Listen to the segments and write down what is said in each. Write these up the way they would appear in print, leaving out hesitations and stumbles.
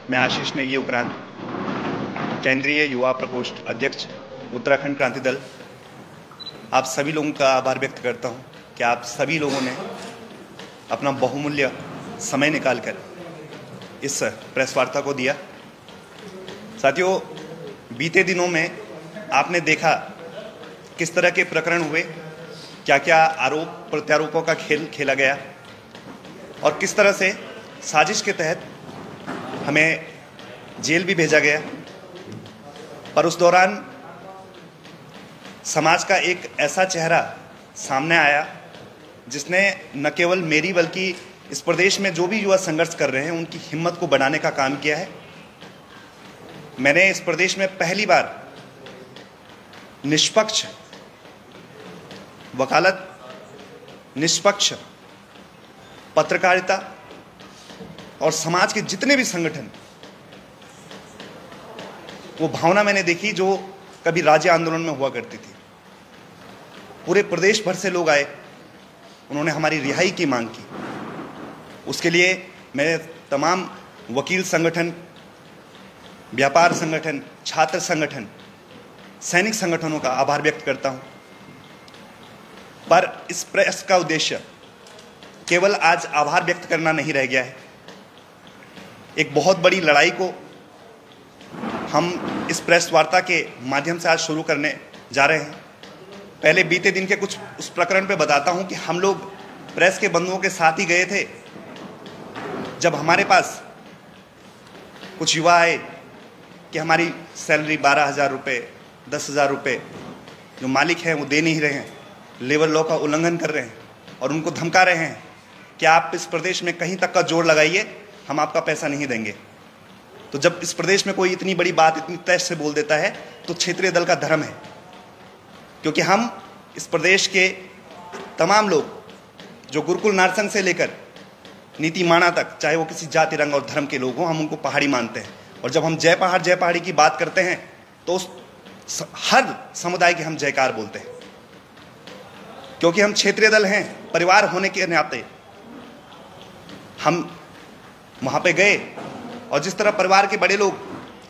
मैं आशीष नेगी उपरांत केंद्रीय युवा प्रकोष्ठ अध्यक्ष उत्तराखंड क्रांति दल आप सभी लोगों का आभार व्यक्त करता हूं कि आप सभी लोगों ने अपना बहुमूल्य समय निकालकर इस प्रेस वार्ता को दिया। साथियों, बीते दिनों में आपने देखा किस तरह के प्रकरण हुए, क्या क्या आरोप प्रत्यारोपों का खेल खेला गया और किस तरह से साजिश के तहत हमें जेल भी भेजा गया। पर उस दौरान समाज का एक ऐसा चेहरा सामने आया जिसने न केवल मेरी बल्कि इस प्रदेश में जो भी युवा संघर्ष कर रहे हैं उनकी हिम्मत को बढ़ाने का काम किया है। मैंने इस प्रदेश में पहली बार निष्पक्ष वकालत, निष्पक्ष पत्रकारिता और समाज के जितने भी संगठन, वो भावना मैंने देखी जो कभी राज्य आंदोलन में हुआ करती थी। पूरे प्रदेश भर से लोग आए, उन्होंने हमारी रिहाई की मांग की। उसके लिए मैं तमाम वकील संगठन, व्यापार संगठन, छात्र संगठन, सैनिक संगठनों का आभार व्यक्त करता हूं। पर इस प्रेस का उद्देश्य केवल आज आभार व्यक्त करना नहीं रह गया है। एक बहुत बड़ी लड़ाई को हम इस प्रेस वार्ता के माध्यम से आज शुरू करने जा रहे हैं। पहले बीते दिन के कुछ उस प्रकरण पे बताता हूं कि हम लोग प्रेस के बंधुओं के साथ ही गए थे जब हमारे पास कुछ युवा आए कि हमारी सैलरी 12,000 रुपये, 10,000 रुपये जो मालिक हैं वो दे नहीं रहे हैं, लेबर लॉ का उल्लंघन कर रहे हैं और उनको धमका रहे हैं कि आप इस प्रदेश में कहीं तक का जोर लगाइए, हम आपका पैसा नहीं देंगे। तो जब इस प्रदेश में कोई इतनी बड़ी बात इतनी तय से बोल देता है तो क्षेत्रीय दल का धर्म है, क्योंकि हम इस प्रदेश के तमाम लोग जो गुरुकुल नारसंग से लेकर नीति माणा तक, चाहे वो किसी जाति, रंग और धर्म के लोग हों, हम उनको पहाड़ी मानते हैं। और जब हम जय पहाड़ी की बात करते हैं तो उस हर समुदाय के हम जयकार बोलते हैं, क्योंकि हम क्षेत्रीय दल हैं। परिवार होने के नाते हम वहां पे गए और जिस तरह परिवार के बड़े लोग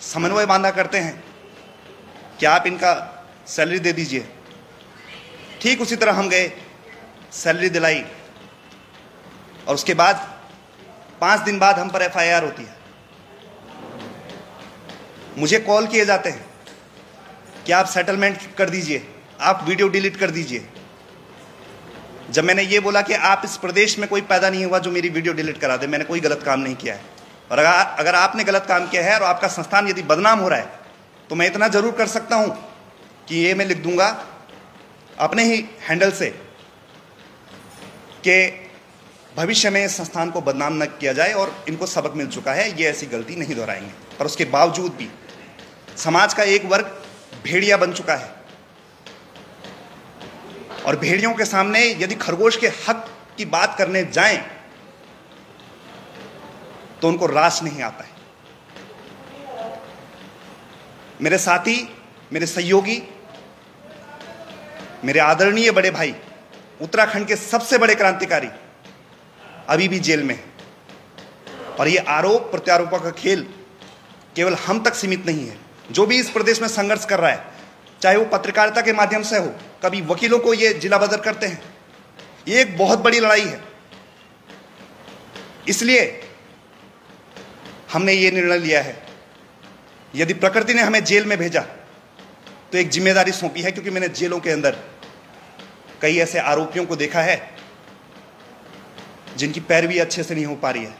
समन्वय बांधा करते हैं कि आप इनका सैलरी दे दीजिए, ठीक उसी तरह हम गए, सैलरी दिलाई और उसके बाद 5 दिन बाद हम पर एफआईआर होती है। मुझे कॉल किए जाते हैं कि आप सेटलमेंट कर दीजिए, आप वीडियो डिलीट कर दीजिए। जब मैंने ये बोला कि आप इस प्रदेश में कोई पैदा नहीं हुआ जो मेरी वीडियो डिलीट करा दे, मैंने कोई गलत काम नहीं किया है। और अगर आपने गलत काम किया है और आपका संस्थान यदि बदनाम हो रहा है तो मैं इतना जरूर कर सकता हूं कि ये मैं लिख दूंगा अपने ही हैंडल से कि भविष्य में इस संस्थान को बदनाम न किया जाए और इनको सबक मिल चुका है, ये ऐसी गलती नहीं दोहराएंगे। पर उसके बावजूद भी समाज का एक वर्ग भेड़िया बन चुका है और भेड़ियों के सामने यदि खरगोश के हक की बात करने जाएं तो उनको रास नहीं आता है। मेरे साथी, मेरे सहयोगी, मेरे आदरणीय बड़े भाई, उत्तराखंड के सबसे बड़े क्रांतिकारी अभी भी जेल में हैं। और ये आरोप प्रत्यारोपों का खेल केवल हम तक सीमित नहीं है। जो भी इस प्रदेश में संघर्ष कर रहा है, चाहे वो पत्रकारिता के माध्यम से हो, कभी वकीलों को ये जिला बदर करते हैं, ये एक बहुत बड़ी लड़ाई है। इसलिए हमने ये निर्णय लिया है, यदि प्रकृति ने हमें जेल में भेजा तो एक जिम्मेदारी सौंपी है, क्योंकि मैंने जेलों के अंदर कई ऐसे आरोपियों को देखा है जिनकी पैरवी अच्छे से नहीं हो पा रही है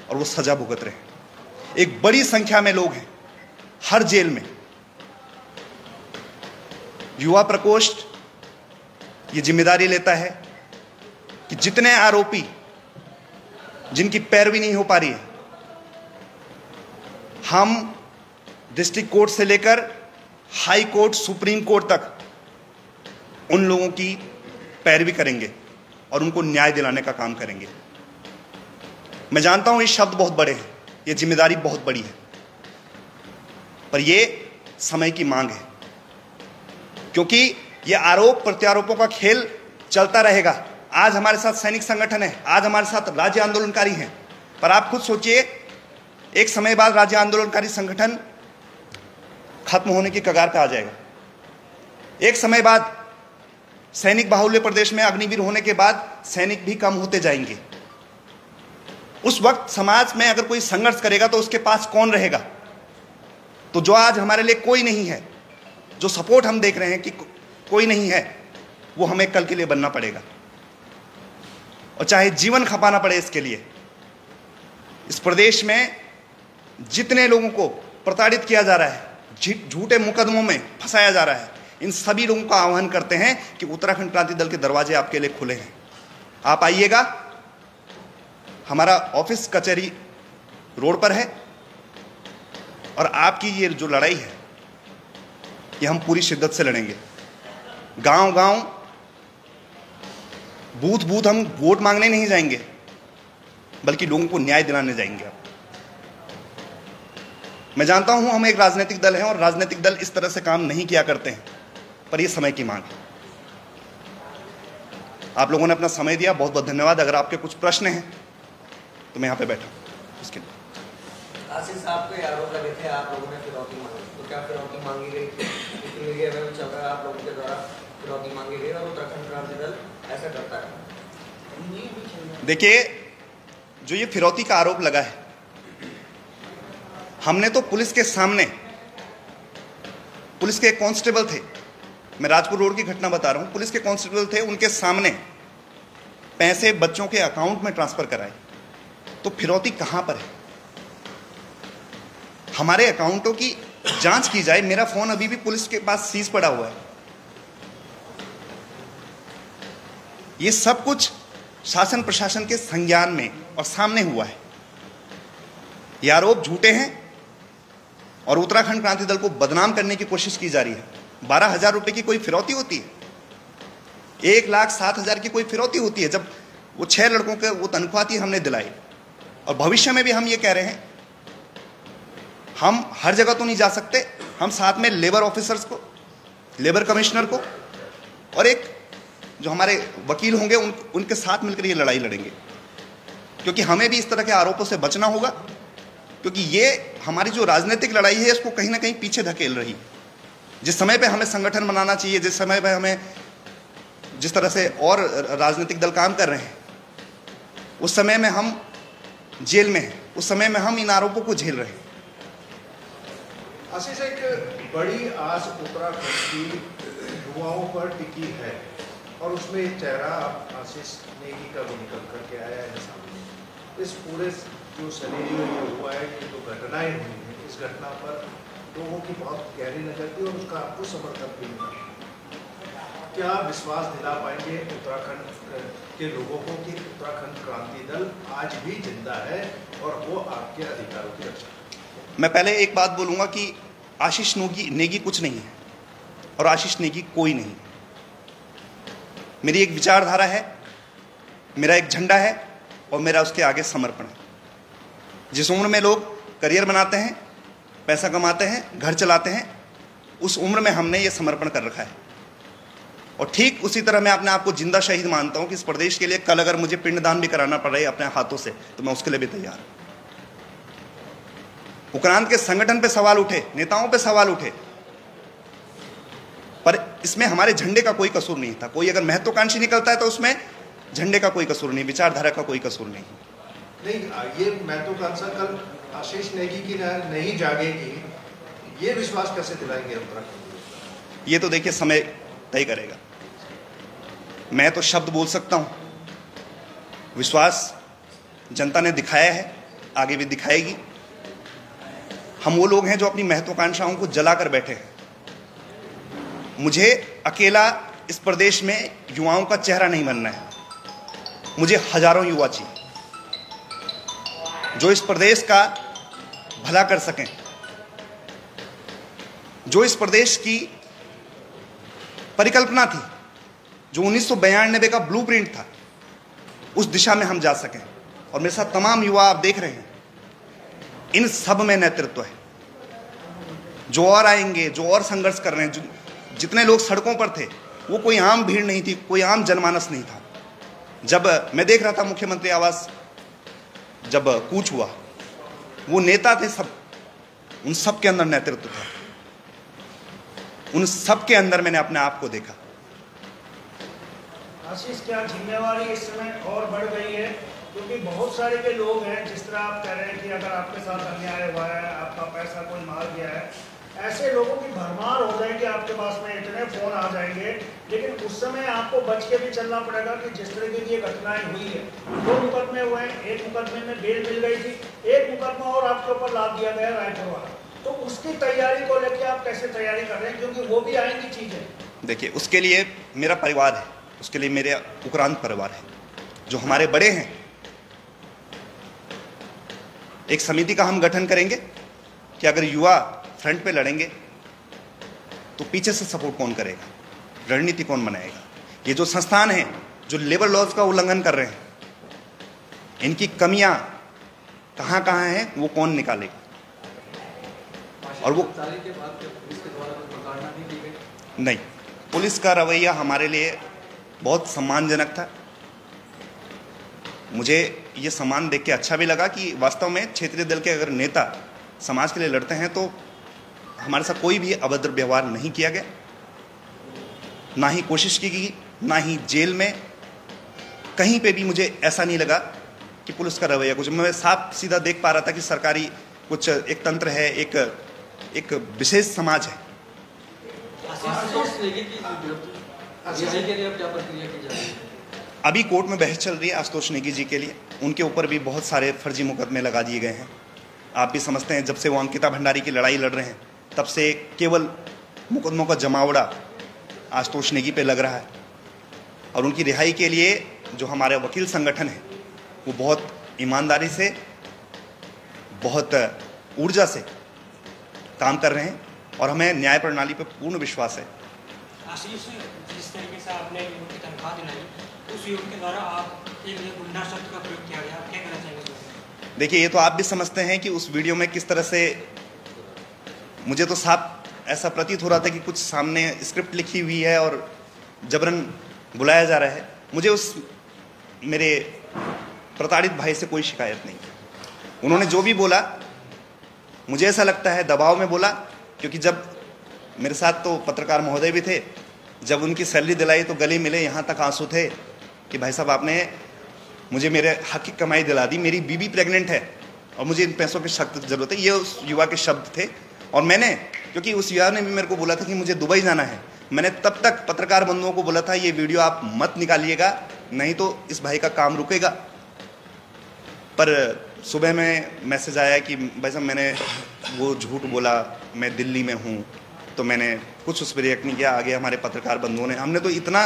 और वो सजा भुगत रहे हैं। एक बड़ी संख्या में लोग हैं हर जेल में। युवा प्रकोष्ठ ये जिम्मेदारी लेता है कि जितने आरोपी जिनकी पैरवी नहीं हो पा रही है, हम डिस्ट्रिक्ट कोर्ट से लेकर हाई कोर्ट, सुप्रीम कोर्ट तक उन लोगों की पैरवी करेंगे और उनको न्याय दिलाने का काम करेंगे। मैं जानता हूं ये शब्द बहुत बड़े हैं, ये जिम्मेदारी बहुत बड़ी है, पर ये समय की मांग है, क्योंकि ये आरोप प्रत्यारोपों का खेल चलता रहेगा। आज हमारे साथ सैनिक संगठन है, आज हमारे साथ राज्य आंदोलनकारी हैं, पर आप खुद सोचिए एक समय बाद राज्य आंदोलनकारी संगठन खत्म होने की कगार पर आ जाएगा। एक समय बाद सैनिक बाहुल्य प्रदेश में अग्निवीर होने के बाद सैनिक भी कम होते जाएंगे। उस वक्त समाज में अगर कोई संघर्ष करेगा तो उसके पास कौन रहेगा? तो जो आज हमारे लिए कोई नहीं है, जो सपोर्ट हम देख रहे हैं कि कोई नहीं है, वो हमें कल के लिए बनना पड़ेगा, और चाहे जीवन खपाना पड़े इसके लिए। इस प्रदेश में जितने लोगों को प्रताड़ित किया जा रहा है, झूठे मुकदमों में फंसाया जा रहा है, इन सभी लोगों का आह्वान करते हैं कि उत्तराखंड क्रांति दल के दरवाजे आपके लिए खुले हैं। आप आइएगा। हमारा ऑफिस कचहरी रोड पर है, और आपकी ये जो लड़ाई है ये हम पूरी शिद्दत से लड़ेंगे। गांव गांव, बूथ बूथ हम वोट मांगने नहीं जाएंगे, बल्कि लोगों को न्याय दिलाने जाएंगे। मैं जानता हूं हम एक राजनीतिक दल हैं और राजनीतिक दल इस तरह से काम नहीं किया करते हैं, पर यह समय की मांग है। आप लोगों ने अपना समय दिया, बहुत बहुत धन्यवाद। अगर आपके कुछ प्रश्न हैं तो मैं यहाँ पे बैठा हूँ उसके लिए। आशीष साहब के आरोप लगे थे आप लोगों ने फिरौती मांगी, तो क्या फिरौती मांगी गई थी? मीडिया में चल रहा है आप लोगों के द्वारा फिरौती मांगी गई और उत्तराखंड क्रांति दल ऐसा करता है। देखिए, जो ये फिरौती का आरोप लगा है, हमने तो पुलिस के सामने, पुलिस के एक कांस्टेबल थे, मैं राजपुर रोड की घटना बता रहा हूं, पुलिस के कांस्टेबल थे, उनके सामने पैसे बच्चों के अकाउंट में ट्रांसफर कराए। तो फिरौती कहां पर है? हमारे अकाउंटों की जांच की जाए। मेरा फोन अभी भी पुलिस के पास सीज पड़ा हुआ है। ये सब कुछ शासन प्रशासन के संज्ञान में और सामने हुआ है। ये आरोप झूठे हैं और उत्तराखंड क्रांति दल को बदनाम करने की कोशिश की जा रही है। 12,000 रुपए की कोई फिरौती होती है? 1,07,000 की कोई फिरौती होती है? जब वो 6 लड़कों के वो तनख्वाह थी हमने दिलाई, और भविष्य में भी हम ये कह रहे हैं, हम हर जगह तो नहीं जा सकते, हम साथ में लेबर ऑफिसर्स को, लेबर कमिश्नर को और एक जो हमारे वकील होंगे उनके साथ मिलकर ये लड़ाई लड़ेंगे, क्योंकि हमें भी इस तरह के आरोपों से बचना होगा, क्योंकि ये हमारी जो राजनीतिक लड़ाई है इसको कहीं ना कहीं पीछे धकेल रही। जिस समय पे हमें संगठन बनाना चाहिए, जिस समय पे हमें जिस तरह से और राजनीतिक दल काम कर रहे हैं, उस समय में हम जेल में हैं, उस समय में हम इन आरोपों को झेल रहे हैं। आशीष, एक बड़ी आस उत्तराखंड की युवाओं पर टिकी है, और उसमें एक चेहरा आशीष नेगी का भी निकल करके आया है सामने। इस पूरे जो सिनेरियो ये हुआ है, कि जो घटनाएं हुई हैं, इस घटना पर लोगों की बहुत गहरी नजर थी और उसका आपको समर्थन भी मिला। क्या विश्वास दिला पाएंगे उत्तराखंड के लोगों को कि उत्तराखंड क्रांति दल आज भी जिंदा है और वो आपके अधिकारों की रक्षा? मैं पहले एक बात बोलूंगा कि आशीष नेगी कुछ नहीं है और आशीष नेगी कोई नहीं। मेरी एक विचारधारा है, मेरा एक झंडा है और मेरा उसके आगे समर्पण है। जिस उम्र में लोग करियर बनाते हैं, पैसा कमाते हैं, घर चलाते हैं, उस उम्र में हमने ये समर्पण कर रखा है। और ठीक उसी तरह मैं अपने आप को जिंदा शहीद मानता हूं कि इस प्रदेश के लिए कल अगर मुझे पिंडदान भी कराना पड़े अपने हाथों से, तो मैं उसके लिए भी तैयार हूं। उक्रांत के संगठन पे सवाल उठे, नेताओं पे सवाल उठे, पर इसमें हमारे झंडे का कोई कसूर नहीं था। कोई अगर महत्वाकांक्षी निकलता है तो उसमें झंडे का कोई कसूर नहीं, विचारधारा का कोई कसूर नहीं। ये महत्वाकांक्षा कल आशीष नेगी की नहीं जागेगी, ये विश्वास कैसे दिलाएंगे उत्तराखंड? ये तो देखिए समय तय करेगा। मैं तो शब्द बोल सकता हूं, विश्वास जनता ने दिखाया है, आगे भी दिखाएगी। हम वो लोग हैं जो अपनी महत्वाकांक्षाओं को जलाकर बैठे हैं। मुझे अकेला इस प्रदेश में युवाओं का चेहरा नहीं बनना है, मुझे हजारों युवा चाहिए जो इस प्रदेश का भला कर सकें, जो इस प्रदेश की परिकल्पना थी, जो 1992 का ब्लूप्रिंट था, उस दिशा में हम जा सकें। और मेरे साथ तमाम युवा आप देख रहे हैं, इन सब में नेतृत्व है। जो और आएंगे, जो और संघर्ष कर रहे हैं, जितने लोग सड़कों पर थे, वो कोई आम भीड़ नहीं थी, कोई आम जनमानस नहीं था। जब मैं देख रहा था मुख्यमंत्री आवास जब कूच हुआ, वो नेता थे सब, उन सब के अंदर नेतृत्व था, उन सब के अंदर मैंने अपने आप को देखा। आशीष, क्या जिम्मेवारी इस समय और बढ़ गई है? क्योंकि बहुत सारे के लोग हैं, जिस तरह आप कह रहे हैं कि अगर आपके साथ अन्याय हुआ है, आपका पैसा कोई मार गया है, ऐसे लोगों की भरमार हो जाएगी आपके पास में, इतने फोन आ जाएंगे, लेकिन उस समय आपको बच के भी चलना पड़ेगा कि जिस तरह की ये घटनाएं हुई है, 2 मुकदमे हुए हैं, एक मुकदमे में बेल मिल गई थी, एक मुकदमा और आपके ऊपर लाद दिया गया रायपुर वाला, तो उसकी तैयारी को लेकर आप कैसे तैयारी कर रहे हैं? क्योंकि वो भी आएंगी चीजें। देखिए, उसके लिए मेरा परिवार है, उसके लिए मेरे उपरांत परिवार है, जो हमारे बड़े हैं। एक समिति का हम गठन करेंगे कि अगर युवा फ्रंट पे लड़ेंगे तो पीछे से सपोर्ट कौन करेगा, रणनीति कौन बनाएगा। ये जो संस्थान हैं जो लेबर लॉज का उल्लंघन कर रहे हैं, इनकी कमियां कहां कहां हैं वो कौन निकालेगा। और वो नहीं, पुलिस का रवैया हमारे लिए बहुत सम्मानजनक था। मुझे ये सम्मान देख के अच्छा भी लगा कि वास्तव में क्षेत्रीय दल के अगर नेता समाज के लिए लड़ते हैं तो हमारे साथ कोई भी अभद्र व्यवहार नहीं किया गया, ना ही कोशिश की गई, ना ही जेल में कहीं पे भी मुझे ऐसा नहीं लगा कि पुलिस का रवैया कुछ। मैं साफ सीधा देख पा रहा था कि सरकारी कुछ एक तंत्र है, एक विशेष समाज है। अभी कोर्ट में बहस चल रही है आशुतोष नेगी जी के लिए, उनके ऊपर भी बहुत सारे फर्जी मुकदमे लगा दिए गए हैं। आप भी समझते हैं, जब से वो अंकिता भंडारी की लड़ाई लड़ रहे हैं तब से केवल मुकदमों का जमावड़ा आशुतोष नेगी पे लग रहा है। और उनकी रिहाई के लिए जो हमारे वकील संगठन है वो बहुत ईमानदारी से, बहुत ऊर्जा से काम कर रहे हैं और हमें न्याय प्रणाली पर पूर्ण विश्वास है। आशीष, जिस तरीके से आपने युवक की तनख्वाह दिलाई, उस युवक के द्वारा आप एक गुंडा शब्द का प्रयोग किया गया, आप क्या कहना चाहेंगे? देखिए, ये तो आप भी समझते हैं कि उस वीडियो में किस तरह से, मुझे तो साफ ऐसा प्रतीत हो रहा था कि कुछ सामने स्क्रिप्ट लिखी हुई है और जबरन बुलाया जा रहा है। मुझे उस मेरे प्रताड़ित भाई से कोई शिकायत नहीं। उन्होंने जो भी बोला मुझे ऐसा लगता है दबाव में बोला, क्योंकि जब मेरे साथ तो पत्रकार महोदय भी थे, जब उनकी सैलरी दिलाई तो गले मिले, यहाँ तक आंसू थे कि भाई साहब आपने मुझे मेरे हक की कमाई दिला दी, मेरी बीवी प्रेग्नेंट है और मुझे इन पैसों की सख्त ज़रूरत है। ये उस युवा के शब्द थे। और मैंने, क्योंकि उस युवा ने भी मेरे को बोला था कि मुझे दुबई जाना है, मैंने तब तक पत्रकार बंधुओं को बोला था ये वीडियो आप मत निकालिएगा, नहीं तो इस भाई का काम रुकेगा। पर सुबह में मैसेज आया कि भाई साहब मैंने वो झूठ बोला, मैं दिल्ली में हूँ, तो मैंने कुछ उस पर रिएक्ट नहीं किया। आगे हमारे पत्रकार बंधुओं ने, हमने तो इतना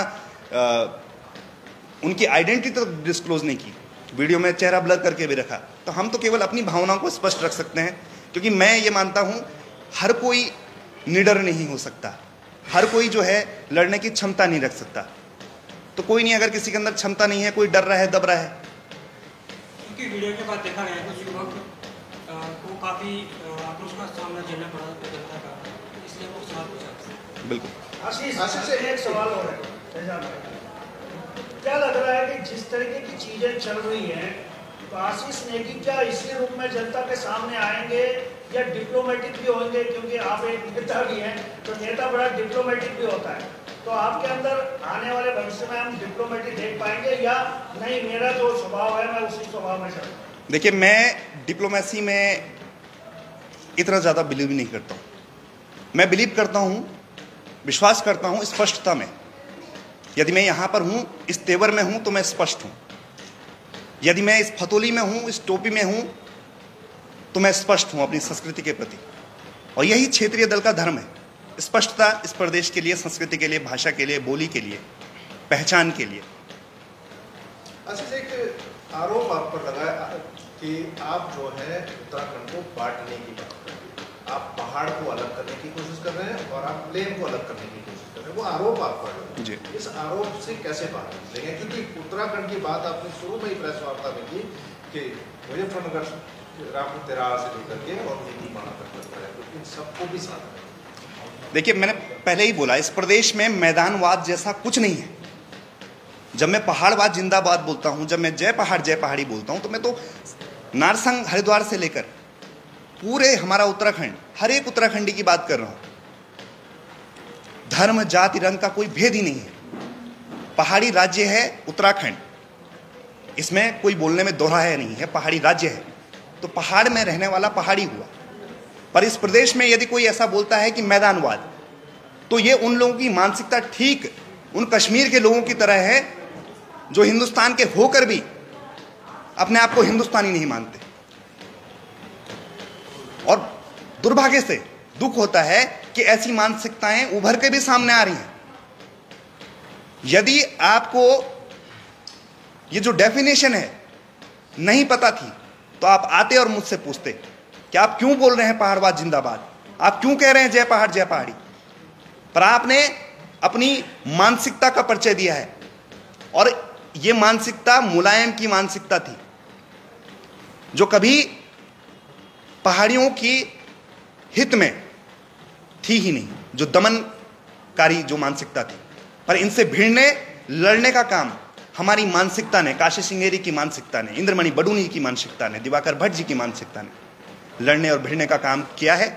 उनकी आइडेंटिटी तो डिस्क्लोज नहीं की, वीडियो में चेहरा ब्लर करके भी रखा। तो हम तो केवल अपनी भावनाओं को स्पष्ट रख सकते हैं, क्योंकि मैं ये मानता हूँ हर कोई निडर नहीं हो सकता, हर कोई जो है लड़ने की क्षमता नहीं रख सकता। तो कोई नहीं, अगर किसी के अंदर क्षमता नहीं है, कोई डर रहा है, दब रहा है। क्योंकि वीडियो के बाद देखा गया कुछ युवक को काफ़ी आक्रोश का सामना झेलना पड़ा जनता का, इसलिए वो सवाल पूछा। बिल्कुल। आशीष से एक सवाल और है, क्या लग रहा है कि जिस तरीके की चीजें चल रही हैं, तो आशीष नेगी क्या इसी रूप में जनता के सामने आएंगे या डिप्लोमेटिक भी होंगे? क्योंकि आप एक नेता भी हैं, तो नेता बड़ा डिप्लोमेटिक भी होता है, तो आपके अंदर आने वाले भविष्य में हम डिप्लोमेटिक देख पाएंगे या नहीं? मेरा जो स्वभाव है मैं उसी स्वभाव में चलूँ। देखिए, मैं डिप्लोमेसी में इतना ज़्यादा बिलीव नहीं करता हूँ। मैं बिलीव करता हूँ, विश्वास करता हूँ स्पष्टता में। यदि मैं यहाँ पर हूँ, इस तेवर में हूँ, तो मैं स्पष्ट हूँ। यदि मैं इस फतोली में हूँ, इस टोपी में हूँ, तो मैं स्पष्ट हूँ अपनी संस्कृति के प्रति। और यही क्षेत्रीय दल का धर्म है, स्पष्टता इस प्रदेश के लिए, संस्कृति के लिए, भाषा के लिए, बोली के लिए, पहचान के लिए। अच्छा, एक आरोप आप पर लगा कि आप जो है उत्तराखंड को बांटने की बात कर रहे हैं, आप पहाड़ को अलग करने की कोशिश कर रहे हैं और आप प्लेन को अलग करने की कोशिश कर रहे हैं, वो आरोप आप पर लगा। जी। इस आरोप से कैसे बाहर निकलेंगे? क्योंकि उत्तराखंड की बात आपने शुरू में ही प्रेस वार्ता में की कि मुजफ्फरनगर, रामपुर तेरा से लेकर के और नीतीमाणा तक है, तो इन सबको भी साथ है। देखिए, मैंने पहले ही बोला, इस प्रदेश में मैदानवाद जैसा कुछ नहीं है। जब मैं पहाड़वाद जिंदाबाद बोलता हूँ, जब मैं जय पहाड़ जय पहाड़ी बोलता हूँ, तो मैं तो नारसंग हरिद्वार से लेकर पूरे हमारा उत्तराखंड, हर एक उत्तराखंडी की बात कर रहा हूं, धर्म जाति रंग का कोई भेद ही नहीं है। पहाड़ी राज्य है उत्तराखंड, इसमें कोई बोलने में दोहरा है नहीं है, पहाड़ी राज्य है तो पहाड़ में रहने वाला पहाड़ी हुआ। पर इस प्रदेश में यदि कोई ऐसा बोलता है कि मैदानवाद, तो ये उन लोगों की मानसिकता ठीक उन कश्मीर के लोगों की तरह है जो हिंदुस्तान के होकर भी अपने आप को हिंदुस्तानी नहीं मानते। और दुर्भाग्य से दुख होता है कि ऐसी मानसिकताएं उभर के भी सामने आ रही हैं। यदि आपको ये जो डेफिनेशन है नहीं पता थी तो आप आते और मुझसे पूछते कि आप क्यों बोल रहे हैं पहाड़वाद जिंदाबाद, आप क्यों कह रहे हैं जय पहाड़ जय पहाड़ी। पर आपने अपनी मानसिकता का परिचय दिया है और यह मानसिकता मुलायम की मानसिकता थी जो कभी पहाड़ियों की हित में थी ही नहीं, जो दमनकारी जो मानसिकता थी। पर इनसे भिड़ने लड़ने का काम हमारी मानसिकता ने, काशी सिंगेरी की मानसिकता ने, इंद्रमणि बडूनी की मानसिकता ने, दिवाकर भट्ट जी की मानसिकता ने लड़ने और भिड़ने का काम किया है।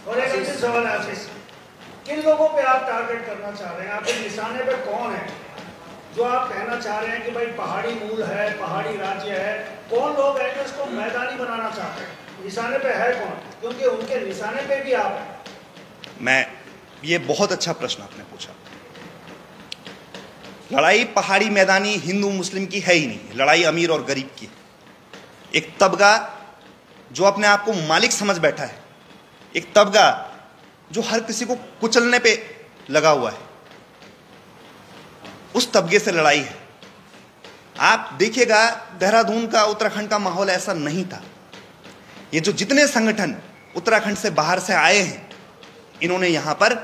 और एक अंतिम सवाल है आशीष, किन लोगों पे आप टारगेट करना चाह रहे हैं? आपके निशाने पे कौन है जो आप कहना चाह रहे हैं कि भाई पहाड़ी मूल है, पहाड़ी राज्य है? कौन लोग हैं जो इसको मैदानी बनाना चाहते हैं? निशाने पे है कौन? क्योंकि उनके निशाने पे भी आप हैं। ये बहुत अच्छा प्रश्न आपने पूछा। लड़ाई पहाड़ी मैदानी हिंदू मुस्लिम की है ही नहीं, लड़ाई अमीर और गरीब की। एक तबका जो अपने आप को मालिक समझ बैठा है, एक तबका जो हर किसी को कुचलने पे लगा हुआ है, उस तबके से लड़ाई है। आप देखिएगा देहरादून का, उत्तराखंड का माहौल ऐसा नहीं था। ये जो जितने संगठन उत्तराखंड से बाहर से आए हैं, इन्होंने यहां पर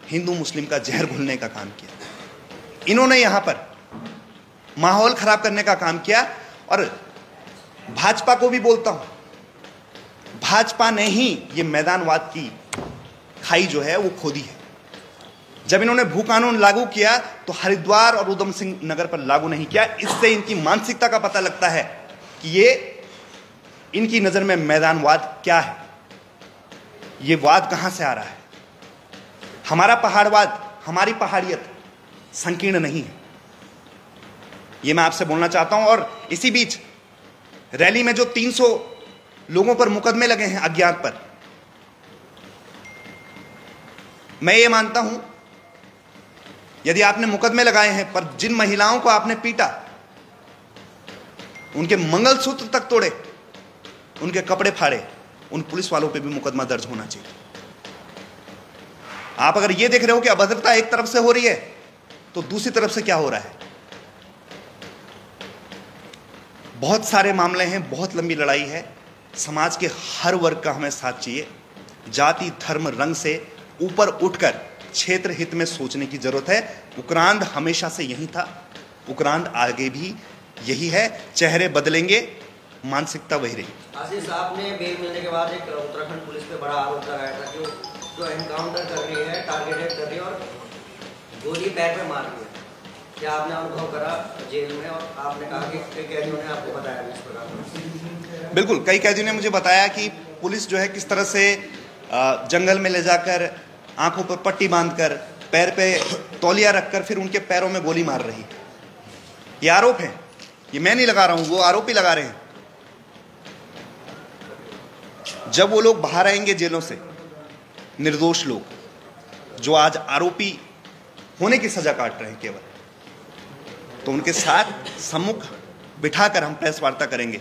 हिंदू मुस्लिम का जहर घुलने का काम किया, इन्होंने यहां पर माहौल खराब करने का काम किया। और भाजपा को भी बोलता हूं, भाजपा ने ही ये मैदानवाद की खाई जो है वो खोदी है। जब इन्होंने भू कानून लागू किया तो हरिद्वार और उधम सिंह नगर पर लागू नहीं किया। इससे इनकी मानसिकता का पता लगता है कि ये इनकी नजर में मैदानवाद क्या है, ये वाद कहां से आ रहा है। हमारा पहाड़वाद, हमारी पहाड़ियत संकीर्ण नहीं है, ये मैं आपसे बोलना चाहता हूं। और इसी बीच रैली में जो 300 लोगों पर मुकदमे लगे हैं अज्ञात पर, मैं ये मानता हूं यदि आपने मुकदमे लगाए हैं पर जिन महिलाओं को आपने पीटा, उनके मंगलसूत्र तक तोड़े, उनके कपड़े फाड़े, उन पुलिस वालों पे भी मुकदमा दर्ज होना चाहिए। आप अगर ये देख रहे हो कि अभद्रता एक तरफ से हो रही है तो दूसरी तरफ से क्या हो रहा है। बहुत सारे मामले हैं, बहुत लंबी लड़ाई है। समाज के हर वर्ग का हमें साथ चाहिए। जाति धर्म रंग से ऊपर उठकर क्षेत्र हित में सोचने की जरूरत है। उक्रांद हमेशा से यही था, उक्रांद आगे भी यही है। चेहरे बदलेंगे, मानसिकता वही रही। आशीष साहब ने बेल मिलने के बाद एक उत्तराखंड पुलिस पे बड़ा आरोप लगाया था कि जो एनकाउंटर कर रही है, टारगेटेड कर रही है और गोली पैर पे मार रही है। क्या आपने अनुभव करा जेल में? और आपने कहा कि कई कैदियों ने आपको बताया इस प्रकार? बिल्कुल, कई कैदियों ने मुझे बताया कि पुलिस जो है किस तरह से जंगल में ले जाकर आंखों पर पट्टी बांधकर पैर पे तौलिया रखकर फिर उनके पैरों में गोली मार रही है। ये आरोप है, ये मैं नहीं लगा रहा हूं, वो आरोपी लगा रहे हैं। जब वो लोग बाहर आएंगे जेलों से, निर्दोष लोग जो आज आरोपी होने की सजा काट रहे हैं केवल, तो उनके साथ सम्मुख बिठाकर हम प्रेस वार्ता करेंगे